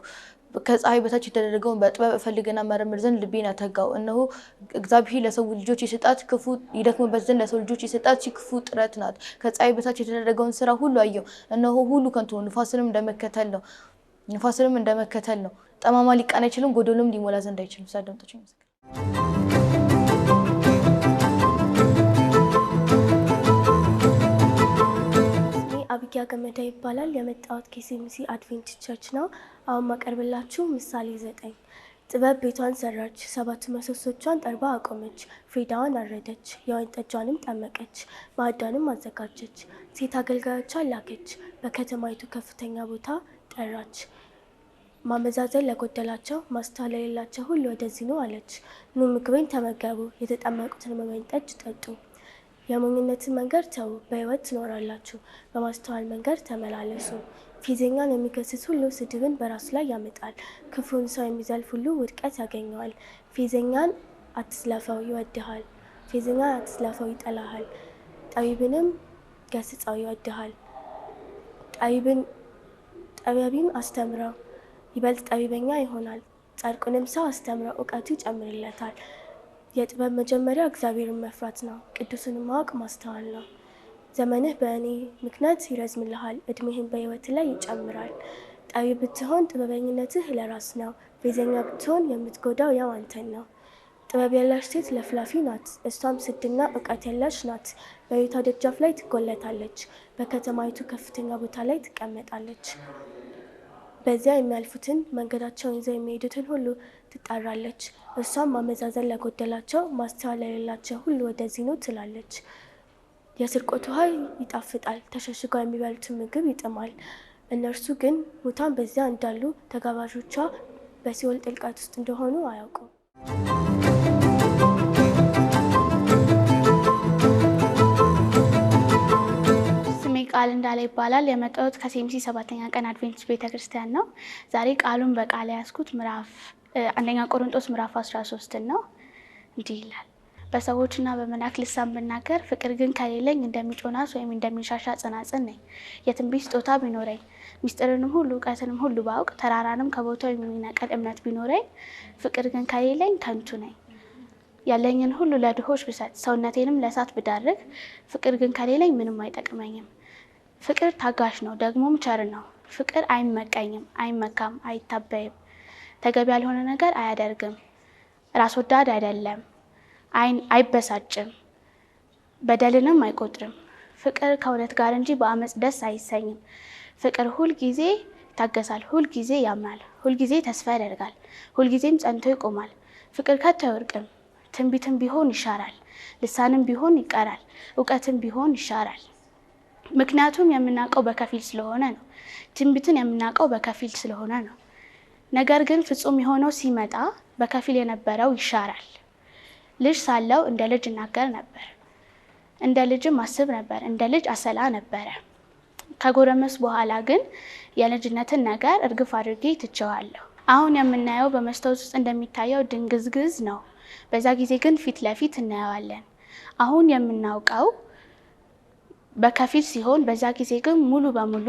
ከፀሐይ በታች የተደረገውን በጥበብ እፈልግና መረምር ዘንድ ልቤን አተጋው። እነሆ እግዚአብሔር ለሰው ልጆች የሰጣት ክፉ ይደክሙበት ዘንድ ለሰው ልጆች የሰጣት ክፉ ጥረት ናት። ከፀሐይ በታች የተደረገውን ስራ ሁሉ አየው፣ እነሆ ሁሉ ከንቱ ነው፣ ንፋስንም እንደመከተል ነው። ጠማማ ሊቃን አይችልም፣ ጎዶሎም ሊሞላ ዘንድ አይችልም። ሳዳምጣችሁ ይመስገን። አብጊያ ገመዳ ይባላል። የመጣሁት ከሴምሲ አድቬንቲስት ቸርች ነው። አሁን ማቀርብላችሁ ምሳሌ 9። ጥበብ ቤቷን ሰራች፣ 7 ምሰሶቿን ጠርባ አቆመች፣ ፍሪዳዋን አረደች፣ የወይን ጠጇንም ጠመቀች፣ ማዕዷንም አዘጋጀች፣ ሴት አገልጋዮቿን ላከች፣ በከተማይቱ ከፍተኛ ቦታ ጠራች። ማመዛዘን ለጎደላቸው ማስተዋል ለሌላቸው ሁሉ ወደዚህ ኑ አለች። ኑ ምግቤን ተመገቡ፣ የተጠመቁትን የወይን ጠጅ ጠጡ። የሞኝነትን መንገድ ተዉ፣ በሕይወት ትኖራላችሁ። በማስተዋል መንገድ ተመላለሱ። ፌዘኛን የሚገስጽ ሁሉ ስድብን በራሱ ላይ ያመጣል፣ ክፉን ሰው የሚዘልፍ ሁሉ ውድቀት ያገኘዋል። ፌዘኛን አትስለፈው ይወድሃል፣ ፌዘኛን አትስለፈው ይጠላሃል። ጠቢብንም ገስጸው ይወድሃል። ጠቢብን አስተምረው ይበልጥ ጠቢበኛ ይሆናል። ጻድቁንም ሰው አስተምረው እውቀቱ ይጨምርለታል። የጥበብ መጀመሪያ እግዚአብሔርን መፍራት ነው፣ ቅዱስን ማወቅ ማስተዋል ነው። ዘመንህ በእኔ ምክንያት ይረዝምልሃል፣ እድሜህን በሕይወት ላይ ይጨምራል። ጠቢብ ብትሆን ጥበበኝነትህ ለራስ ነው፣ ፌዘኛ ብትሆን የምትጎዳው ያው አንተን ነው። ጥበብ ያላች ሴት ለፍላፊ ናት፣ እሷም ስድና እውቀት ያላች ናት። በቤቷ ደጃፍ ላይ ትጎለታለች፣ በከተማይቱ ከፍተኛ ቦታ ላይ ትቀመጣለች። በዚያ የሚያልፉትን መንገዳቸውን ይዘው የሚሄዱትን ሁሉ ትጣራለች። እሷም ማመዛዘን ለጎደላቸው ማስተዋል ለሌላቸው ሁሉ ወደዚህ ኑ ትላለች። የስርቆት ውሃ ይጣፍጣል፣ ተሸሽገው የሚበሉትን ምግብ ይጥማል። እነርሱ ግን ሙታን በዚያ እንዳሉ ተጋባዦቿ በሲኦል ጥልቀት ውስጥ እንደሆኑ አያውቁም። ቃል እንዳለ ይባላል። የመጣሁት ከሴምሲ 7ኛ ቀን አድቬንቲስት ቤተክርስቲያን ነው። ዛሬ ቃሉን በቃል ያስኩት 1ኛ ቆሮንቶስ ምዕራፍ 13 ነው። እንዲህ ይላል፣ በሰዎችና በመላክ ልሳን ብናገር ፍቅር ግን ከሌለኝ እንደሚጮህ ናስ ወይም እንደሚንሻሻ ጽናጽን ነኝ። የትንቢት ስጦታ ቢኖረኝ ሚስጥርንም ሁሉ እውቀትንም ሁሉ ባውቅ ተራራንም ከቦታው የሚነቀል እምነት ቢኖረኝ ፍቅር ግን ከሌለኝ ከንቱ ነኝ። ያለኝን ሁሉ ለድሆች ብሰጥ ሰውነቴንም ለእሳት ብዳርግ ፍቅር ግን ከሌለኝ ምንም አይጠቅመኝም። ፍቅር ታጋሽ ነው፣ ደግሞም ቸር ነው። ፍቅር አይመቀኝም፣ አይመካም፣ አይታበይም፣ ተገቢ ያልሆነ ነገር አያደርግም፣ ራስ ወዳድ አይደለም፣ አይበሳጭም፣ በደልንም አይቆጥርም። ፍቅር ከእውነት ጋር እንጂ በአመፅ ደስ አይሰኝም። ፍቅር ሁል ጊዜ ይታገሳል፣ ሁል ጊዜ ያምናል፣ ሁል ጊዜ ተስፋ ያደርጋል፣ ሁል ጊዜም ጸንቶ ይቆማል። ፍቅር ከቶ አይወድቅም። ትንቢትም ቢሆን ይሻራል፣ ልሳንም ቢሆን ይቀራል፣ እውቀትም ቢሆን ይሻራል። ምክንያቱም የምናውቀው በከፊል ስለሆነ ነው። ትንቢትን የምናውቀው በከፊል ስለሆነ ነው። ነገር ግን ፍጹም የሆነው ሲመጣ በከፊል የነበረው ይሻራል። ልጅ ሳለው እንደ ልጅ እናገር ነበር፣ እንደ ልጅም አስብ ነበር፣ እንደ ልጅ አሰላ ነበረ። ከጎረመስ በኋላ ግን የልጅነትን ነገር እርግፍ አድርጌ ትቼዋለሁ። አሁን የምናየው በመስታወት ውስጥ እንደሚታየው ድንግዝግዝ ነው። በዛ ጊዜ ግን ፊት ለፊት እናየዋለን። አሁን የምናውቀው በከፊል ሲሆን በዛ ጊዜ ግን ሙሉ በሙሉ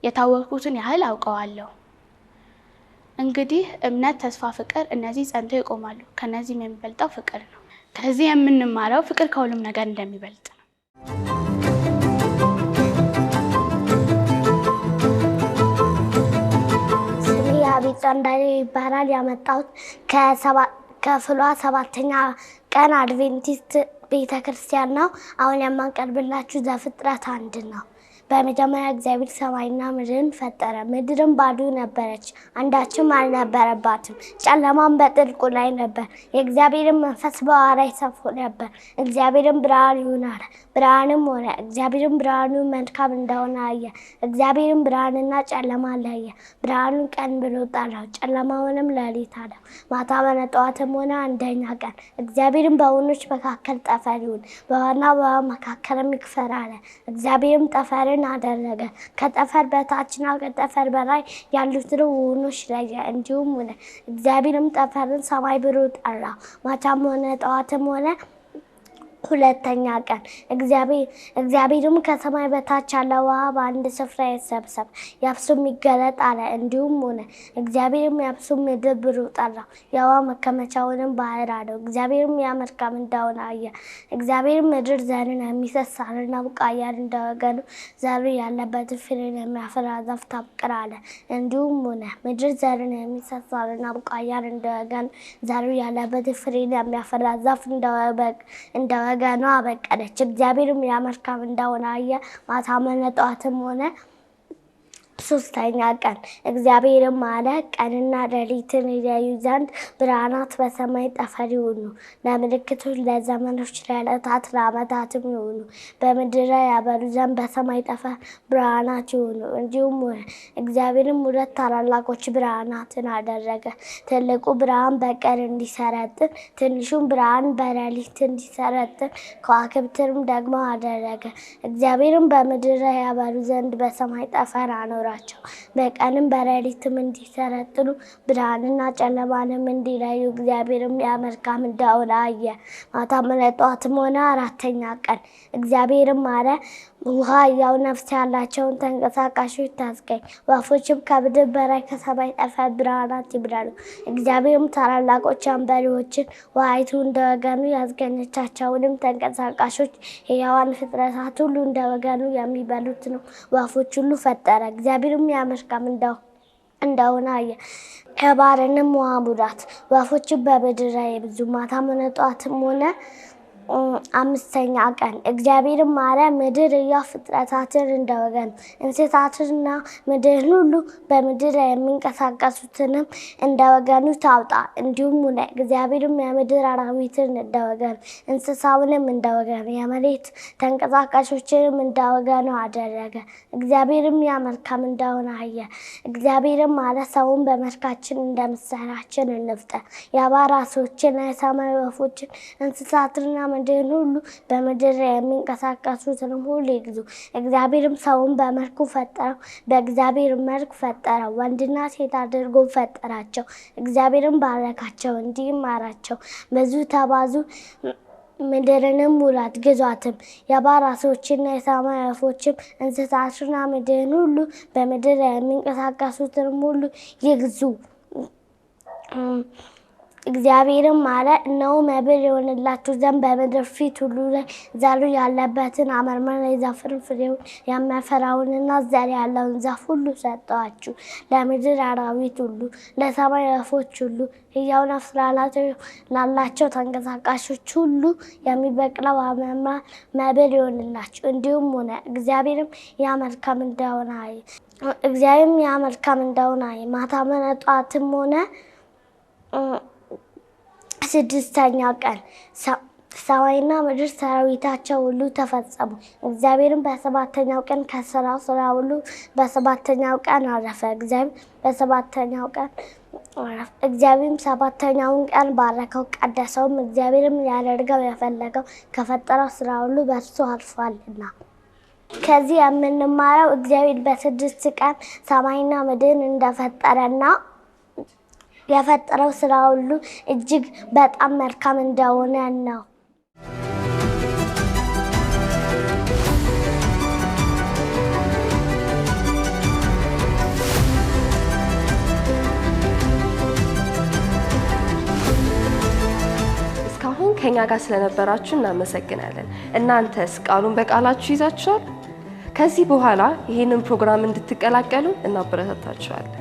የታወቅኩትን ያህል አውቀዋለሁ። እንግዲህ እምነት፣ ተስፋ፣ ፍቅር እነዚህ ጸንተው ይቆማሉ። ከነዚህም የሚበልጠው ፍቅር ነው። ከዚህ የምንማረው ፍቅር ከሁሉም ነገር እንደሚበልጥ ነው። ስሜ አቤት ጸንዳሌ ይባላል። ያመጣሁት ከፍሏ 7ኛ ቀን አድቬንቲስት ቤተክርስቲያን ነው። አሁን የማቀርብላችሁ ዘፍጥረት 1 ነው። በመጀመሪያ እግዚአብሔር ሰማይና ምድርን ፈጠረ። ምድርም ባዶ ነበረች፣ አንዳችም አልነበረባትም። ጨለማም በጥልቁ ላይ ነበር፣ የእግዚአብሔርን መንፈስ በውኃ ላይ ሰፎ ነበር። እግዚአብሔርም ብርሃን ይሁን አለ፣ ብርሃንም ሆነ። እግዚአብሔርም ብርሃኑ መልካም እንደሆነ አየ። እግዚአብሔርም ብርሃንና ጨለማ ለየ። ብርሃኑን ቀን ብሎ ጠራው፣ ጨለማውንም ሌሊት አለው። ማታ በነጠዋትም ሆነ 1ኛ ቀን። እግዚአብሔርም በውኆች መካከል ጠፈር ይሁን፣ በውኃና በውኃ መካከልም ይክፈል አለ። እግዚአብሔርም ጠፈርን አደረገ፣ ከጠፈር በታችና ከጠፈር በላይ ያሉትን ውኆች ለየ። እንዲሁም ሆነ። እግዚአብሔርም ጠፈርን ሰማይ ብሎ ጠራው። ማታም ሆነ ጠዋትም ሆነ 2ኛ ቀን። እግዚአብሔርም ከሰማይ በታች ያለ ውኃ በአንድ ስፍራ ይሰብሰብ፣ የብሱም ይገለጥ አለ። እንዲሁም ሆነ። እግዚአብሔርም የብሱን ምድር ብሎ ጠራው፣ የውኃ መከማቻውንም ባህር አለው። እግዚአብሔርም ያ መልካም እንደሆነ አየ። እግዚአብሔርም ምድር ዘርን የሚሰጥ ሣርና ቡቃያን እንደወገኑ ዘሩ ያለበትን ፍሬን የሚያፈራ ዛፍ ታብቅል አለ። እንዲሁም ሆነ። ምድር ዘርን የሚሰጥ ሣርና ቡቃያን እንደወገኑ ዘሩ ያለበትን ፍሬን የሚያፈራ ዛፍ እንደወገኑ አበቀለች። እግዚአብሔርም ያ መልካም እንደሆነ አየ። ማታም ሆነ ጠዋትም ሆነ 3ኛ ቀን። እግዚአብሔርም አለ፣ ቀንና ሌሊትን ይለዩ ዘንድ ብርሃናት በሰማይ ጠፈር ይሁኑ፣ ለምልክቶች፣ ለዘመኖች፣ ለዕለታት፣ ለዓመታትም ይሁኑ። በምድር ላይ ያበሩ ዘንድ በሰማይ ጠፈር ብርሃናት ይሁኑ። እንዲሁም ሆነ። እግዚአብሔርም 2 ታላላቆች ብርሃናትን አደረገ፣ ትልቁ ብርሃን በቀን እንዲሰረጥን፣ ትንሹም ብርሃን በሌሊት እንዲሰረጥን፣ ከዋክብትንም ደግሞ አደረገ። እግዚአብሔርም በምድር ላይ ያበሩ ዘንድ በሰማይ ጠፈር አኖረ፣ በቀንም በሌሊትም እንዲሰረጥኑ ብርሃንና ጨለማንም እንዲለዩ። እግዚአብሔርም ያ መልካም እንደሆነ አየ። ማታም ሆነ ጠዋትም ሆነ 4ኛ ቀን። እግዚአብሔርም አለ፣ ውኃ ሕያው ነፍስ ያላቸውን ተንቀሳቃሾች ታስገኝ፣ ወፎችም ከምድር በላይ ከሰማይ ጠፈር ብርሃናት ይብረሩ። እግዚአብሔርም ታላላቆች አንበሪዎችን ውኃይቱ እንደወገኑ ያስገኘቻቸውንም ተንቀሳቃሾች ሕያዋን ፍጥረታት ሁሉ እንደወገኑ የሚበሉትንም ወፎች ሁሉ ፈጠረ። እግዚአብሔርም ያ መልካም እንደሆነ አየ። ከባሕርንም ውኃ ሙላት፣ ወፎችም በምድር ላይ ይብዙ። ማታም ሆነ ጠዋትም ሆነ 5ኛ ቀን። እግዚአብሔርም አለ፣ ምድር ሕያው ፍጥረታትን እንደወገኑ እንስሳትና ምድርን ሁሉ በምድር ላይ የሚንቀሳቀሱትንም እንደወገኑ ታውጣ። እንዲሁም ሆነ። እግዚአብሔርም የምድር አራዊትን እንደወገኑ እንስሳውንም እንደወገኑ የመሬት ተንቀሳቃሾችንም እንደወገኑ አደረገ። እግዚአብሔርም ያ መልካም እንደሆነ አየ። እግዚአብሔርም አለ፣ ሰውን በመልካችን እንደ ምሳሌያችን እንፍጠር፣ የአዕዋፍ ዓሦችንና የሰማይ ወፎችን እንስሳትንና ምድርን ሁሉ በምድር የሚንቀሳቀሱትንም ሁሉ ይግዙ። እግዚአብሔርም ሰውን በመልኩ ፈጠረው፣ በእግዚአብሔር መልክ ፈጠረው፣ ወንድና ሴት አድርጎ ፈጠራቸው። እግዚአብሔርም ባረካቸው፣ እንዲህም አላቸው፣ ብዙ ተባዙ፣ ምድርንም ሙላት፣ ግዟትም። የባሕር ዓሦችና የሰማይ ወፎችም እንስሳትና ምድርን ሁሉ በምድር የሚንቀሳቀሱትንም ሁሉ ይግዙ። እግዚአብሔርም አለ፣ እነሆ መብል ይሆንላችሁ ዘንድ በምድር ፊት ሁሉ ላይ ዘሩ ያለበትን አመርማና የዛፍን ፍሬውን የሚያፈራውንና ዘር ያለውን ዛፍ ሁሉ ሰጠኋችሁ። ለምድር አራዊት ሁሉ፣ ለሰማይ ወፎች ሁሉ፣ ሕያው ነፍስ ላላቸው ተንቀሳቃሾች ሁሉ የሚበቅለው አመርማ መብል ይሆንላችሁ። እንዲሁም ሆነ። እግዚአብሔርም ያ መልካም እንደሆነ አየ። ማታም ጠዋትም ሆነ ስድስተኛው ቀን ሰማይና ምድር ሰራዊታቸው ሁሉ ተፈጸሙ። እግዚአብሔርም በሰባተኛው ቀን ከሥራው ስራ ሁሉ በሰባተኛው ቀን አረፈ። እግዚአብሔርም ሰባተኛውን ቀን ባረከው፣ ቀደሰውም። እግዚአብሔርም ሊያደርገው የፈለገው ከፈጠረው ስራ ሁሉ በእርሱ አልፏልና። ከዚህ የምንማረው እግዚአብሔር በስድስት ቀን ሰማይና ምድርን እንደፈጠረና የፈጠረው ስራ ሁሉ እጅግ በጣም መልካም እንደሆነ ነው። እስካሁን ከኛ ጋር ስለነበራችሁ እናመሰግናለን። እናንተስ ቃሉን በቃላችሁ ይዛችኋል? ከዚህ በኋላ ይህንን ፕሮግራም እንድትቀላቀሉ እናበረታታችኋለን።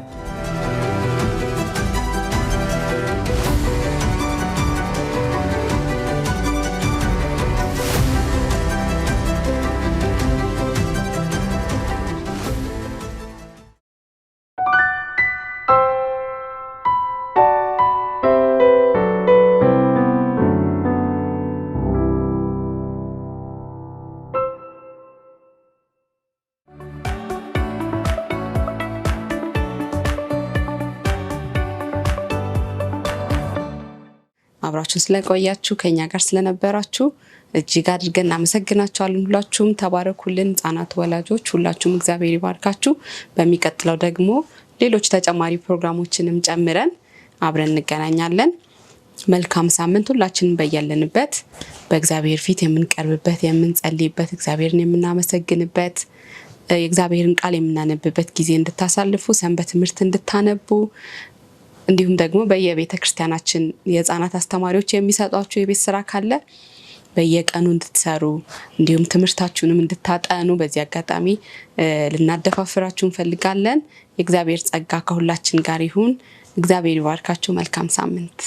አብራችሁን ስለቆያችሁ ከኛ ጋር ስለነበራችሁ እጅግ አድርገን እናመሰግናችኋለን። ሁላችሁም ተባረኩልን። ህጻናት ወላጆች ሁላችሁም እግዚአብሔር ይባርካችሁ። በሚቀጥለው ደግሞ ሌሎች ተጨማሪ ፕሮግራሞችንም ጨምረን አብረን እንገናኛለን። መልካም ሳምንት። ሁላችንም በያለንበት በእግዚአብሔር ፊት የምንቀርብበት፣ የምንጸልይበት፣ እግዚአብሔርን የምናመሰግንበት፣ የእግዚአብሔርን ቃል የምናነብበት ጊዜ እንድታሳልፉ፣ ሰንበት ትምህርት እንድታነቡ፣ እንዲሁም ደግሞ በየቤተ ክርስቲያናችን የህፃናት አስተማሪዎች የሚሰጧችሁ የቤት ስራ ካለ በየቀኑ እንድትሰሩ፣ እንዲሁም ትምህርታችሁንም እንድታጠኑ በዚህ አጋጣሚ ልናደፋፍራችሁ እንፈልጋለን። የእግዚአብሔር ጸጋ ከሁላችን ጋር ይሁን። እግዚአብሔር ይባርካችሁ። መልካም ሳምንት።